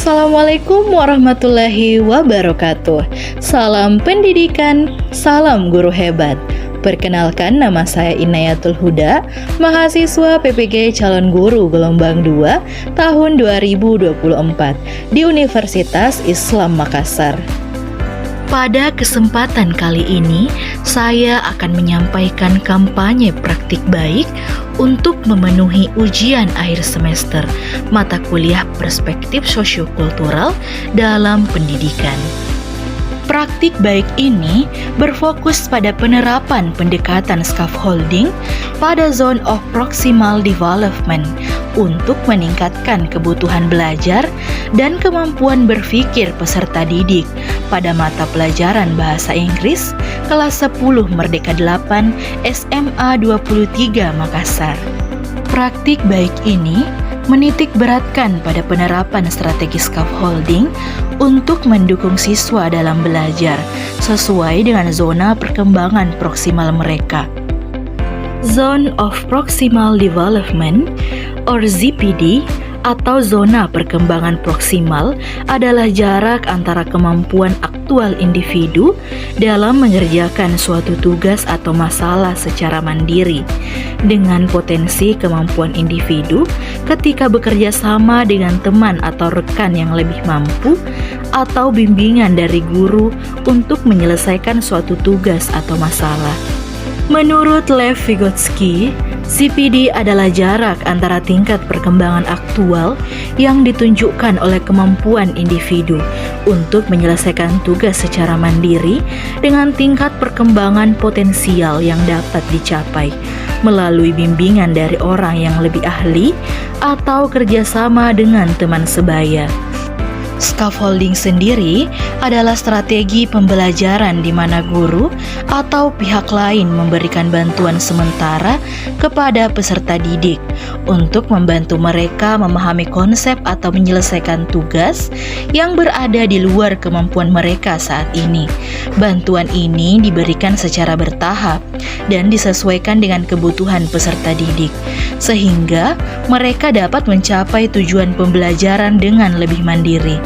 Assalamualaikum warahmatullahi wabarakatuh. Salam pendidikan, salam guru hebat. Perkenalkan, nama saya Inayatul Huda, mahasiswa PPG calon guru gelombang 2 tahun 2024 di Universitas Islam Makassar. Pada kesempatan kali ini, saya akan menyampaikan kampanye praktik baik untuk memenuhi ujian akhir semester mata kuliah perspektif sosiokultural dalam pendidikan. Praktik baik ini berfokus pada penerapan pendekatan scaffolding pada zone of proximal development untuk meningkatkan kebutuhan belajar dan kemampuan berpikir peserta didik pada mata pelajaran Bahasa Inggris kelas 10 Merdeka 8 SMA 23 Makassar. Praktik baik ini menitik beratkan pada penerapan strategi scaffolding untuk mendukung siswa dalam belajar sesuai dengan zona perkembangan proksimal mereka. Zone of Proximal Development or ZPD atau zona perkembangan proksimal adalah jarak antara kemampuan aktual individu dalam mengerjakan suatu tugas atau masalah secara mandiri dengan potensi kemampuan individu ketika bekerja sama dengan teman atau rekan yang lebih mampu atau bimbingan dari guru untuk menyelesaikan suatu tugas atau masalah. Menurut Lev Vygotsky, ZPD adalah jarak antara tingkat perkembangan aktual yang ditunjukkan oleh kemampuan individu untuk menyelesaikan tugas secara mandiri dengan tingkat perkembangan potensial yang dapat dicapai melalui bimbingan dari orang yang lebih ahli atau kerjasama dengan teman sebaya. Scaffolding sendiri adalah strategi pembelajaran di mana guru atau pihak lain memberikan bantuan sementara kepada peserta didik untuk membantu mereka memahami konsep atau menyelesaikan tugas yang berada di luar kemampuan mereka saat ini. Bantuan ini diberikan secara bertahap dan disesuaikan dengan kebutuhan peserta didik, sehingga mereka dapat mencapai tujuan pembelajaran dengan lebih mandiri.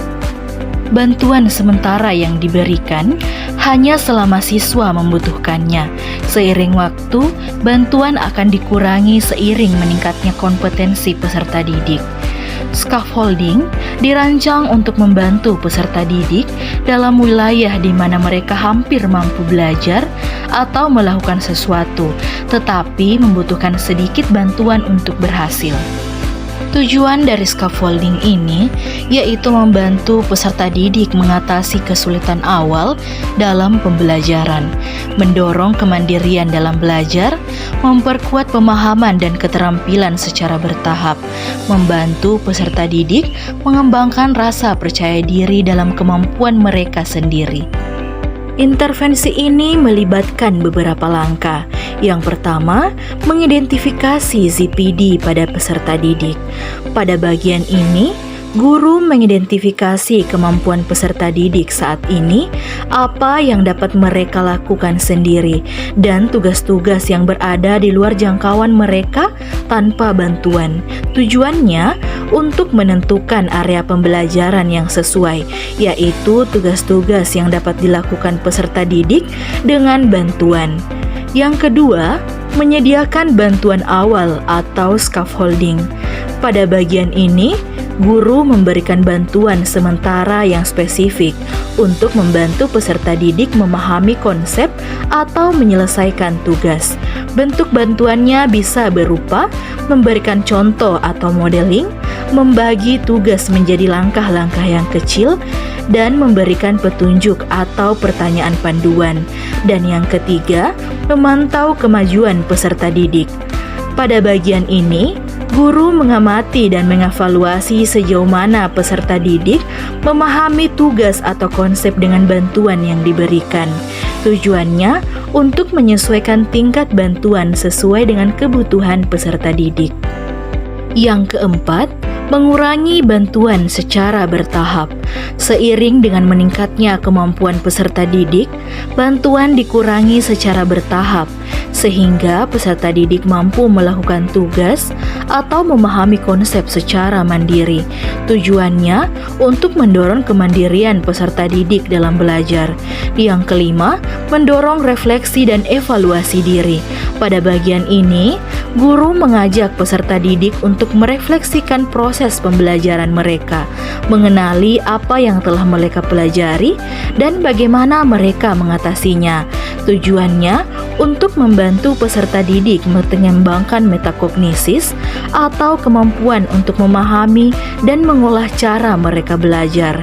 Bantuan sementara yang diberikan hanya selama siswa membutuhkannya. Seiring waktu, bantuan akan dikurangi seiring meningkatnya kompetensi peserta didik. Scaffolding dirancang untuk membantu peserta didik dalam wilayah di mana mereka hampir mampu belajar atau melakukan sesuatu, tetapi membutuhkan sedikit bantuan untuk berhasil. Tujuan dari scaffolding ini yaitu membantu peserta didik mengatasi kesulitan awal dalam pembelajaran, mendorong kemandirian dalam belajar, memperkuat pemahaman dan keterampilan secara bertahap, membantu peserta didik mengembangkan rasa percaya diri dalam kemampuan mereka sendiri. Intervensi ini melibatkan beberapa langkah. Yang pertama, mengidentifikasi ZPD pada peserta didik. Pada bagian ini, guru mengidentifikasi kemampuan peserta didik saat ini, apa yang dapat mereka lakukan sendiri, dan tugas-tugas yang berada di luar jangkauan mereka tanpa bantuan. Tujuannya untuk menentukan area pembelajaran yang sesuai, yaitu tugas-tugas yang dapat dilakukan peserta didik dengan bantuan. Yang kedua, menyediakan bantuan awal atau scaffolding. Pada bagian ini, guru memberikan bantuan sementara yang spesifik untuk membantu peserta didik memahami konsep atau menyelesaikan tugas. Bentuk bantuannya bisa berupa memberikan contoh atau modeling, membagi tugas menjadi langkah-langkah yang kecil, dan memberikan petunjuk atau pertanyaan panduan. Dan yang ketiga, memantau kemajuan peserta didik. Pada bagian ini, guru mengamati dan mengevaluasi sejauh mana peserta didik memahami tugas atau konsep dengan bantuan yang diberikan. Tujuannya untuk menyesuaikan tingkat bantuan sesuai dengan kebutuhan peserta didik. Yang keempat, mengurangi bantuan secara bertahap. Seiring dengan meningkatnya kemampuan peserta didik, bantuan dikurangi secara bertahap sehingga peserta didik mampu melakukan tugas atau memahami konsep secara mandiri. Tujuannya untuk mendorong kemandirian peserta didik dalam belajar. Yang kelima, mendorong refleksi dan evaluasi diri. Pada bagian ini, guru mengajak peserta didik untuk merefleksikan proses pembelajaran mereka, mengenali apa yang telah mereka pelajari, dan bagaimana mereka mengatasinya. Tujuannya untuk membantu peserta didik mengembangkan metakognisis atau kemampuan untuk memahami dan mengolah cara mereka belajar.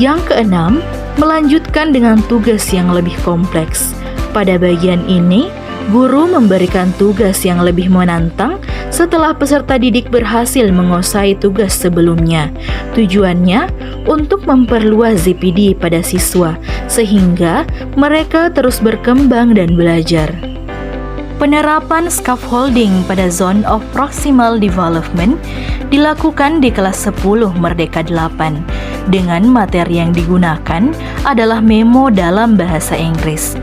Yang keenam, melanjutkan dengan tugas yang lebih kompleks. Pada bagian ini, guru memberikan tugas yang lebih menantang setelah peserta didik berhasil menguasai tugas sebelumnya. Tujuannya untuk memperluas ZPD pada siswa, sehingga mereka terus berkembang dan belajar. Penerapan scaffolding pada Zone of Proximal Development dilakukan di kelas 10 Merdeka 8. Dengan materi yang digunakan adalah memo dalam bahasa Inggris.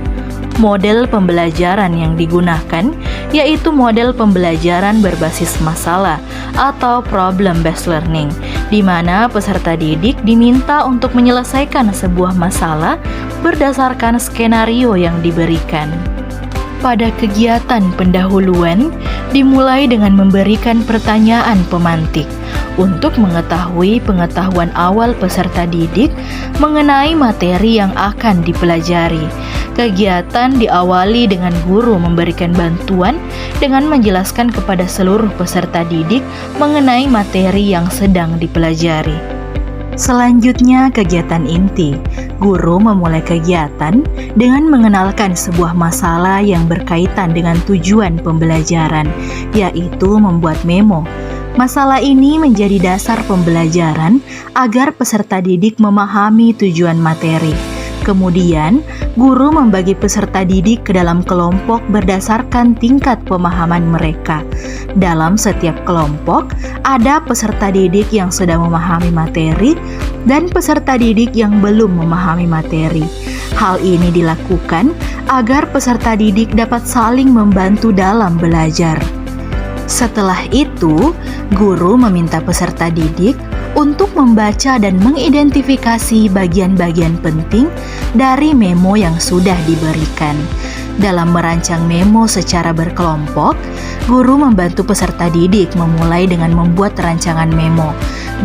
Model pembelajaran yang digunakan yaitu model pembelajaran berbasis masalah atau problem-based learning, di mana peserta didik diminta untuk menyelesaikan sebuah masalah berdasarkan skenario yang diberikan. Pada kegiatan pendahuluan, dimulai dengan memberikan pertanyaan pemantik untuk mengetahui pengetahuan awal peserta didik mengenai materi yang akan dipelajari. Kegiatan diawali dengan guru memberikan bantuan dengan menjelaskan kepada seluruh peserta didik mengenai materi yang sedang dipelajari. Selanjutnya, kegiatan inti. Guru memulai kegiatan dengan mengenalkan sebuah masalah yang berkaitan dengan tujuan pembelajaran, yaitu membuat memo. Masalah ini menjadi dasar pembelajaran agar peserta didik memahami tujuan materi. Kemudian, guru membagi peserta didik ke dalam kelompok berdasarkan tingkat pemahaman mereka. Dalam setiap kelompok, ada peserta didik yang sudah memahami materi dan peserta didik yang belum memahami materi. Hal ini dilakukan agar peserta didik dapat saling membantu dalam belajar. Setelah itu, guru meminta peserta didik untuk membaca dan mengidentifikasi bagian-bagian penting dari memo yang sudah diberikan. Dalam merancang memo secara berkelompok, guru membantu peserta didik memulai dengan membuat rancangan memo.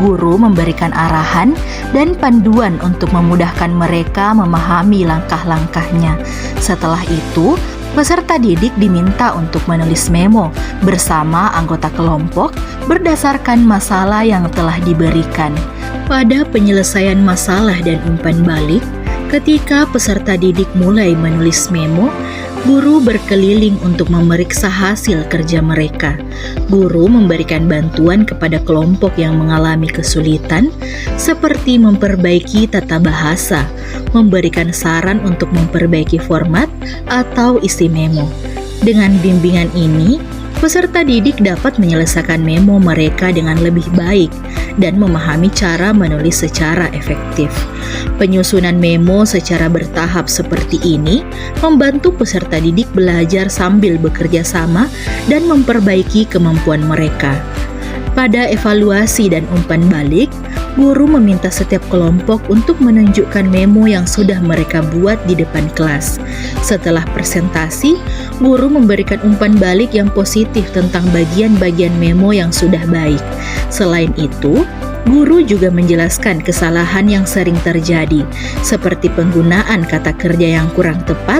Guru memberikan arahan dan panduan untuk memudahkan mereka memahami langkah-langkahnya. Setelah itu, peserta didik diminta untuk menulis memo bersama anggota kelompok berdasarkan masalah yang telah diberikan. Pada penyelesaian masalah dan umpan balik, ketika peserta didik mulai menulis memo, guru berkeliling untuk memeriksa hasil kerja mereka. Guru memberikan bantuan kepada kelompok yang mengalami kesulitan, seperti memperbaiki tata bahasa, memberikan saran untuk memperbaiki format atau isi memo. Dengan bimbingan ini, peserta didik dapat menyelesaikan memo mereka dengan lebih baik dan memahami cara menulis secara efektif. Penyusunan memo secara bertahap seperti ini membantu peserta didik belajar sambil bekerja sama dan memperbaiki kemampuan mereka. Pada evaluasi dan umpan balik, guru meminta setiap kelompok untuk menunjukkan memo yang sudah mereka buat di depan kelas. Setelah presentasi, guru memberikan umpan balik yang positif tentang bagian-bagian memo yang sudah baik. Selain itu, guru juga menjelaskan kesalahan yang sering terjadi, seperti penggunaan kata kerja yang kurang tepat,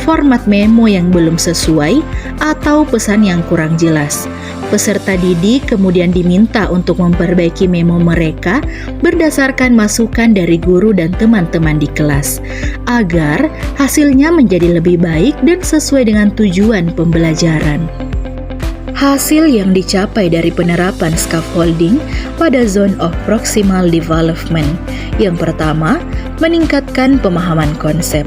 format memo yang belum sesuai, atau pesan yang kurang jelas. Peserta didik kemudian diminta untuk memperbaiki memo mereka berdasarkan masukan dari guru dan teman-teman di kelas, agar hasilnya menjadi lebih baik dan sesuai dengan tujuan pembelajaran. Hasil yang dicapai dari penerapan scaffolding pada Zone of Proximal Development. Yang pertama, meningkatkan pemahaman konsep.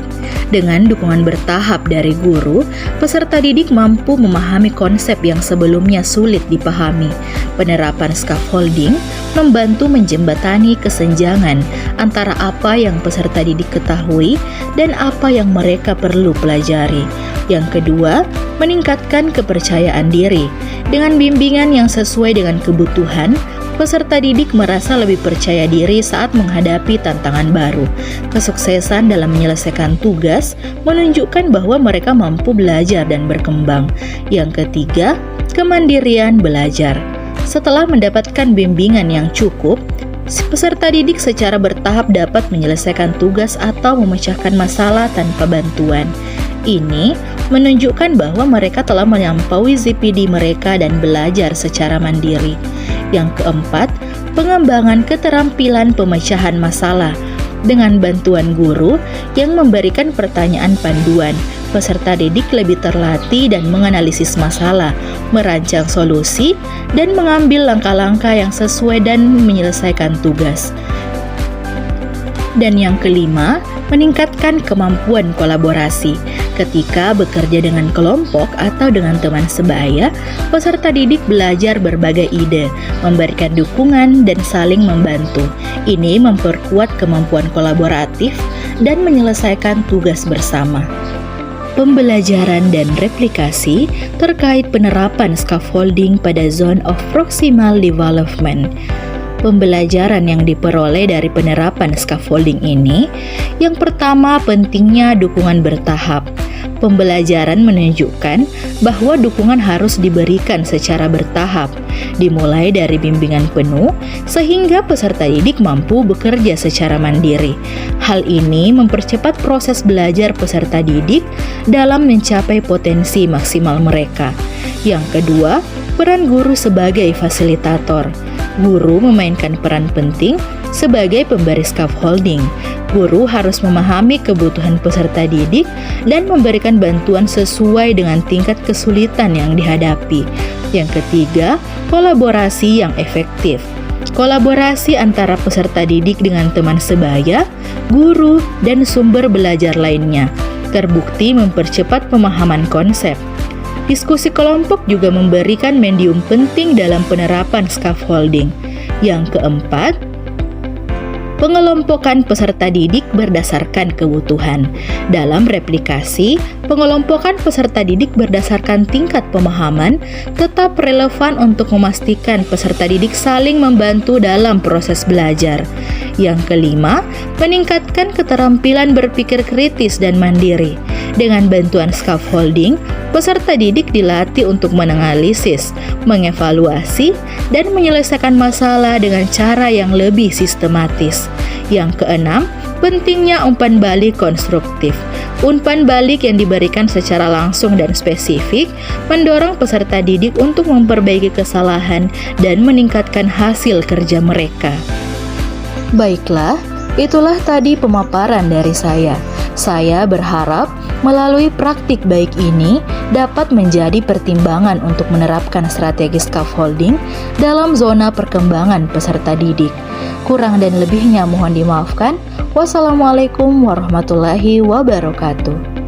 Dengan dukungan bertahap dari guru, peserta didik mampu memahami konsep yang sebelumnya sulit dipahami. Penerapan scaffolding membantu menjembatani kesenjangan antara apa yang peserta didik ketahui dan apa yang mereka perlu pelajari. Yang kedua, meningkatkan kepercayaan diri. Dengan bimbingan yang sesuai dengan kebutuhan, peserta didik merasa lebih percaya diri saat menghadapi tantangan baru. Kesuksesan dalam menyelesaikan tugas menunjukkan bahwa mereka mampu belajar dan berkembang. Yang ketiga, kemandirian belajar. Setelah mendapatkan bimbingan yang cukup, peserta didik secara bertahap dapat menyelesaikan tugas atau memecahkan masalah tanpa bantuan. Ini menunjukkan bahwa mereka telah melampaui ZPD mereka dan belajar secara mandiri. Yang keempat, pengembangan keterampilan pemecahan masalah. Dengan bantuan guru yang memberikan pertanyaan panduan, peserta didik lebih terlatih dan menganalisis masalah, merancang solusi, dan mengambil langkah-langkah yang sesuai dan menyelesaikan tugas. Dan yang kelima, meningkatkan kemampuan kolaborasi. Ketika bekerja dengan kelompok atau dengan teman sebaya, peserta didik belajar berbagai ide, memberikan dukungan, dan saling membantu. Ini memperkuat kemampuan kolaboratif dan menyelesaikan tugas bersama. Pembelajaran dan replikasi terkait penerapan scaffolding pada Zone of Proximal Development. Pembelajaran yang diperoleh dari penerapan scaffolding ini, yang pertama pentingnya dukungan bertahap. Pembelajaran menunjukkan bahwa dukungan harus diberikan secara bertahap, dimulai dari bimbingan penuh sehingga peserta didik mampu bekerja secara mandiri. Hal ini mempercepat proses belajar peserta didik dalam mencapai potensi maksimal mereka. Yang kedua, peran guru sebagai fasilitator. Guru memainkan peran penting sebagai pemberi scaffolding. Guru harus memahami kebutuhan peserta didik dan memberikan bantuan sesuai dengan tingkat kesulitan yang dihadapi. Yang ketiga, kolaborasi yang efektif. Kolaborasi antara peserta didik dengan teman sebaya, guru, dan sumber belajar lainnya terbukti mempercepat pemahaman konsep. Diskusi kelompok juga memberikan medium penting dalam penerapan scaffolding. Yang keempat, pengelompokan peserta didik berdasarkan kebutuhan. Dalam replikasi, pengelompokan peserta didik berdasarkan tingkat pemahaman tetap relevan untuk memastikan peserta didik saling membantu dalam proses belajar. Yang kelima, meningkatkan keterampilan berpikir kritis dan mandiri. Dengan bantuan scaffolding, peserta didik dilatih untuk menganalisis, mengevaluasi, dan menyelesaikan masalah dengan cara yang lebih sistematis. Yang keenam, pentingnya umpan balik konstruktif. Umpan balik yang diberikan secara langsung dan spesifik mendorong peserta didik untuk memperbaiki kesalahan dan meningkatkan hasil kerja mereka. Baiklah, itulah tadi pemaparan dari saya. Saya berharap melalui praktik baik ini dapat menjadi pertimbangan untuk menerapkan strategi scaffolding dalam zona perkembangan peserta didik. Kurang dan lebihnya mohon dimaafkan. Wassalamualaikum warahmatullahi wabarakatuh.